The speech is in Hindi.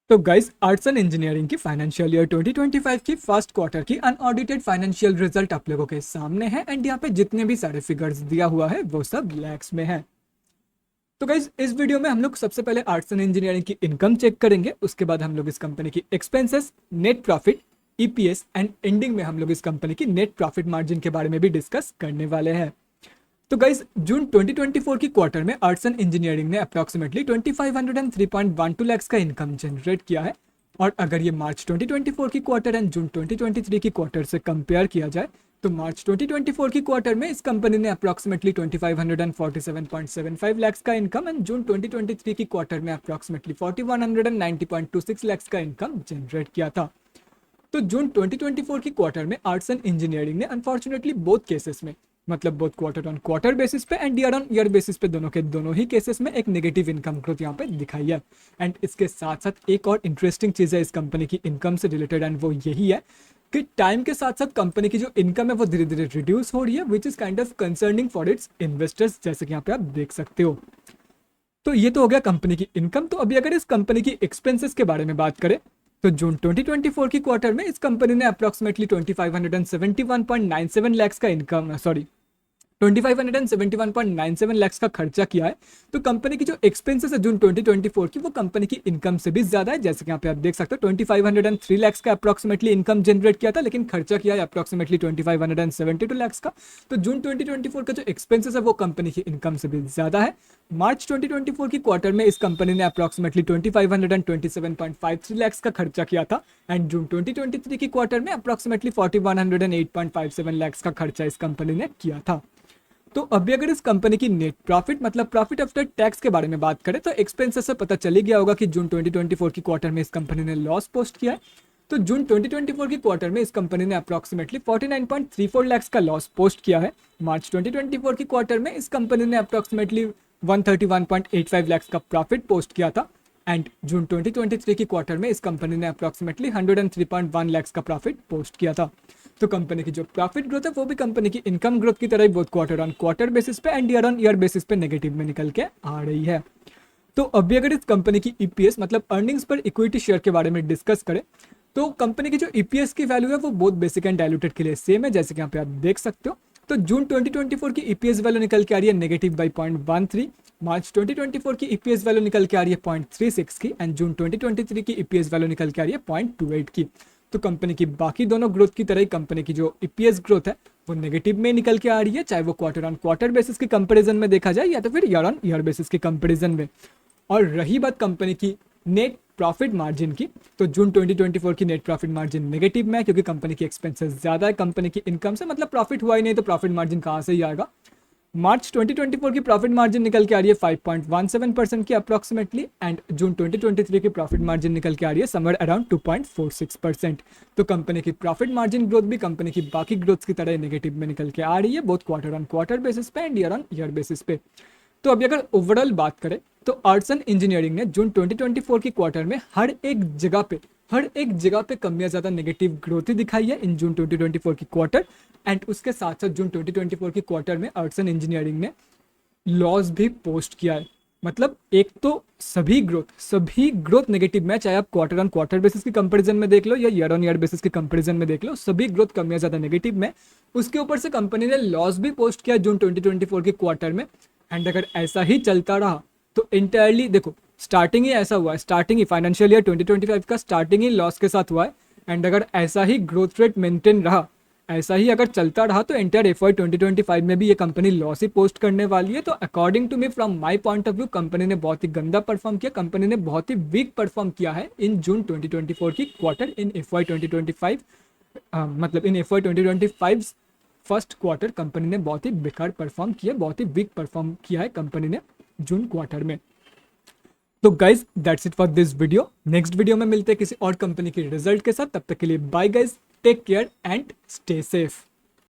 तो गाइस आर्ट्स एंड इंजीनियरिंग की फाइनेंशियल ईयर 2025 की फर्स्ट क्वार्टर की अनऑडिटेड फाइनेंशियल रिजल्ट आप लोगों के सामने है एंड यहाँ पे जितने भी सारे फिगर्स दिया हुआ है वो सब लैक्स में है। तो गाइस इस वीडियो में हम लोग सबसे पहले आर्ट्स एंड इंजीनियरिंग की इनकम चेक करेंगे, उसके बाद हम लोग इस कंपनी की expenses, net profit, EPS and ending में हम लोग इस कंपनी की नेट प्रॉफिट मार्जिन के बारे में भी डिस्कस करने वाले हैं। तो गाइज जून 2024 की क्वार्टर में आर्ट्स एंड इंजीनियरिंग ने अप्रॉक्सीमेटली 2503.12 लाख का इनकम जनरेट किया है। और अगर ये मार्च 2024 की क्वार्टर एंड जून 2023 की क्वार्टर से कंपेयर किया जाए तो मार्च 2024 की क्वार्टर में इस कंपनी ने अप्रॉक्सीमेटली 2547.75 लाख का इनकम एंड जून 2023 की क्वार्टर में अप्रॉक्सीमेटली 4190.26 लाख का इनकम जनरेट किया था। तो जून 2024 की क्वार्टर में आर्ट्स एंड इंजीनियरिंग ने अनफॉर्चुनेटली बोथ केसेस में, मतलब both quarter on quarter basis पे and year on year basis पे, दोनों के दोनों ही केसेस में एक नेगेटिव इनकम ग्रोथ यहाँ पे दिखाई है। एंड इसके साथ साथ एक और इंटरेस्टिंग चीज है इस कंपनी की इनकम से रिलेटेड एंड वो यही है कि टाइम के साथ साथ कंपनी की जो इनकम है वो धीरे धीरे रिड्यूस हो रही है, which is kind of concerning for its investors, जैसे कि यहाँ पे आप देख सकते हो। तो ये तो हो गया कंपनी की इनकम। तो अभी अगर इस कंपनी की एक्सपेंसेस के बारे में बात करें तो जून 2024 की क्वार्टर में इस कंपनी ने अप्रॉक्सीमेटली 2571.97 लाख का इनकम, 2571.97 लाख का खर्चा किया है। तो कंपनी की जो एक्सपेंसेस है जून 2024 की वो कंपनी की इनकम से भी ज्यादा है, जैसे कि यहाँ पे आप देख सकते हो 2503 लाख का अप्रॉक्सीमेटली इनकम जनरेट किया था, लेकिन खर्चा किया है अप्रॉक्सीमेटली 2572 लाख का। तो जून 2024 का जो एक्सपेंसेस है वो कंपनी की इनकम से भी ज्यादा है। मार्च 2024 की क्वार्टर में इस कंपनी ने अप्रॉक्सीमेटली 2527.53 लाख का खर्चा किया था एंड जून 2023 की क्वार्टर में अप्रॉक्सीमेटली 4108.57 लाख का खर्चा इस कंपनी ने किया था। तो अभी अगर इस कंपनी की नेट प्रॉफिट मतलब प्रॉफिट आफ्टर टैक्स के बारे में बात करें तो एक्सपेंसेस से पता चल ही गया होगा कि जून 2024 की क्वार्टर में इस कंपनी ने लॉस पोस्ट किया है। तो जून 2024 की क्वार्टर में इस कंपनी ने अप्रॉक्सीमेटली 49.34 लाख का लॉस पोस्ट किया है। मार्च 2024 की क्वार्टर में इस कंपनी ने अप्रॉक्सीमेटली 131.85 लाख का प्रॉफिट पोस्ट किया था एंड जून 2023 की क्वार्टर में इस कंपनी ने अप्रॉक्सीमेटली 103.1 लाख का प्रॉफिट पोस्ट किया था। तो कंपनी की जो प्रॉफिट ग्रोथ है वो भी कंपनी की इनकम ग्रोथ की तरह ही बहुत क्वार्टर ऑन क्वार्टर बेसिस पे and year on year basis पे नेगेटिव में निकल के आ रही है। तो अभी अगर इस कंपनी की ईपीएस मतलब अर्निंग्स पर इक्विटी शेयर के बारे में डिस्कस करें तो कंपनी की जो ईपीएस की वैल्यू है वो बहुत बेसिक एंड डायलूटेड के लिए सेम है, जैसे कि यहाँ पे आप देख सकते हो। तो जून 2024 की ईपीएस वैल्यू निकल के आ रही है नेगेटिव बाई 0.13, मार्च 2024 की ईपीएस वैल्यू निकल के आ रही है 0.36 की एंड जून 2023 की ईपीएस वैल्यू निकल के आ रही है 0.28 की। तो कंपनी की बाकी दोनों ग्रोथ की तरह ही कंपनी की जो ईपीएस ग्रोथ है वो नेगेटिव में निकल के आ रही है, चाहे वो क्वार्टर ऑन क्वार्टर बेसिस के कंपैरिजन में देखा जाए या तो फिर ईयर ऑन ईयर बेसिस के कंपैरिजन में। और रही बात कंपनी की नेट प्रॉफिट मार्जिन की, तो जून 2024 की नेट प्रॉफिट मार्जिन नेगेटिव में है क्योंकि कंपनी की एक्सपेंसेस ज्यादा है कंपनी की इनकम से, मतलब प्रॉफिट हुआ ही नहीं तो प्रॉफिट मार्जिन कहाँ से ही आएगा। मार्च 2024 की प्रॉफिट मार्जिन निकल के आ रही है 5.17% की अप्रॉक्सीमेटली एंड जून 2023 की प्रॉफिट मार्जिन निकल के आ रही है समवेयर अराउंड 2.46%। तो कंपनी की प्रॉफिट मार्जिन ग्रोथ भी कंपनी की बाकी ग्रोथ की तरह नेगेटिव में निकल के आ रही है, both quarter on quarter basis पे and year on year basis पे। तो अभी अगर ओवरऑल बात करें तो आर्ट्स एंड इंजीनियरिंग ने जून 2024 की क्वार्टर में हर एक जगह पे कम या ज्यादा नेगेटिव ग्रोथ ही दिखाई है इन जून 2024 की क्वार्टर एंड उसके साथ साथ जून 2024 की क्वार्टर में आर्ट्स एंड इंजीनियरिंग ने लॉस भी पोस्ट किया है। मतलब एक तो सभी ग्रोथ नेगेटिव में, चाहे आप क्वार्टर ऑन क्वार्टर बेसिस के कंपैरिजन में देख लो या ईयर ऑन ईयर बेसिस के कंपैरिजन में देख लो, सभी ग्रोथ कम या ज्यादा नेगेटिव में। उसके ऊपर से कंपनी ने लॉस भी पोस्ट किया जून 2024 के क्वार्टर में एंड अगर ऐसा ही चलता रहा तो इंटायरली देखो स्टार्टिंग ही ऐसा हुआ है, स्टार्टिंग ही फाइनेंशियल ईयर 2025 का स्टार्टिंग ही लॉस के साथ हुआ है एंड अगर ऐसा ही ग्रोथ रेट मेंटेन रहा, ऐसा ही अगर चलता रहा तो एंटायर एफवाई 2025 में भी ये कंपनी लॉस ही पोस्ट करने वाली है। तो according to me from my point of view company ने बहुत ही गंदा परफॉर्म किया, कंपनी ने बहुत ही वीक परफॉर्म किया है इन जून 2024 की क्वार्टर इन एफवाई 2025, मतलब इन एफवाई 2025 फर्स्ट क्वार्टर कंपनी ने बहुत ही बेकार परफॉर्म किया, बहुत ही वीक परफॉर्म किया है कंपनी ने जून क्वार्टर में। तो guys that's it for this video. Next video में मिलते हैं किसी और कंपनी की रिजल्ट के साथ, तब तक के लिए bye guys, take care and stay safe.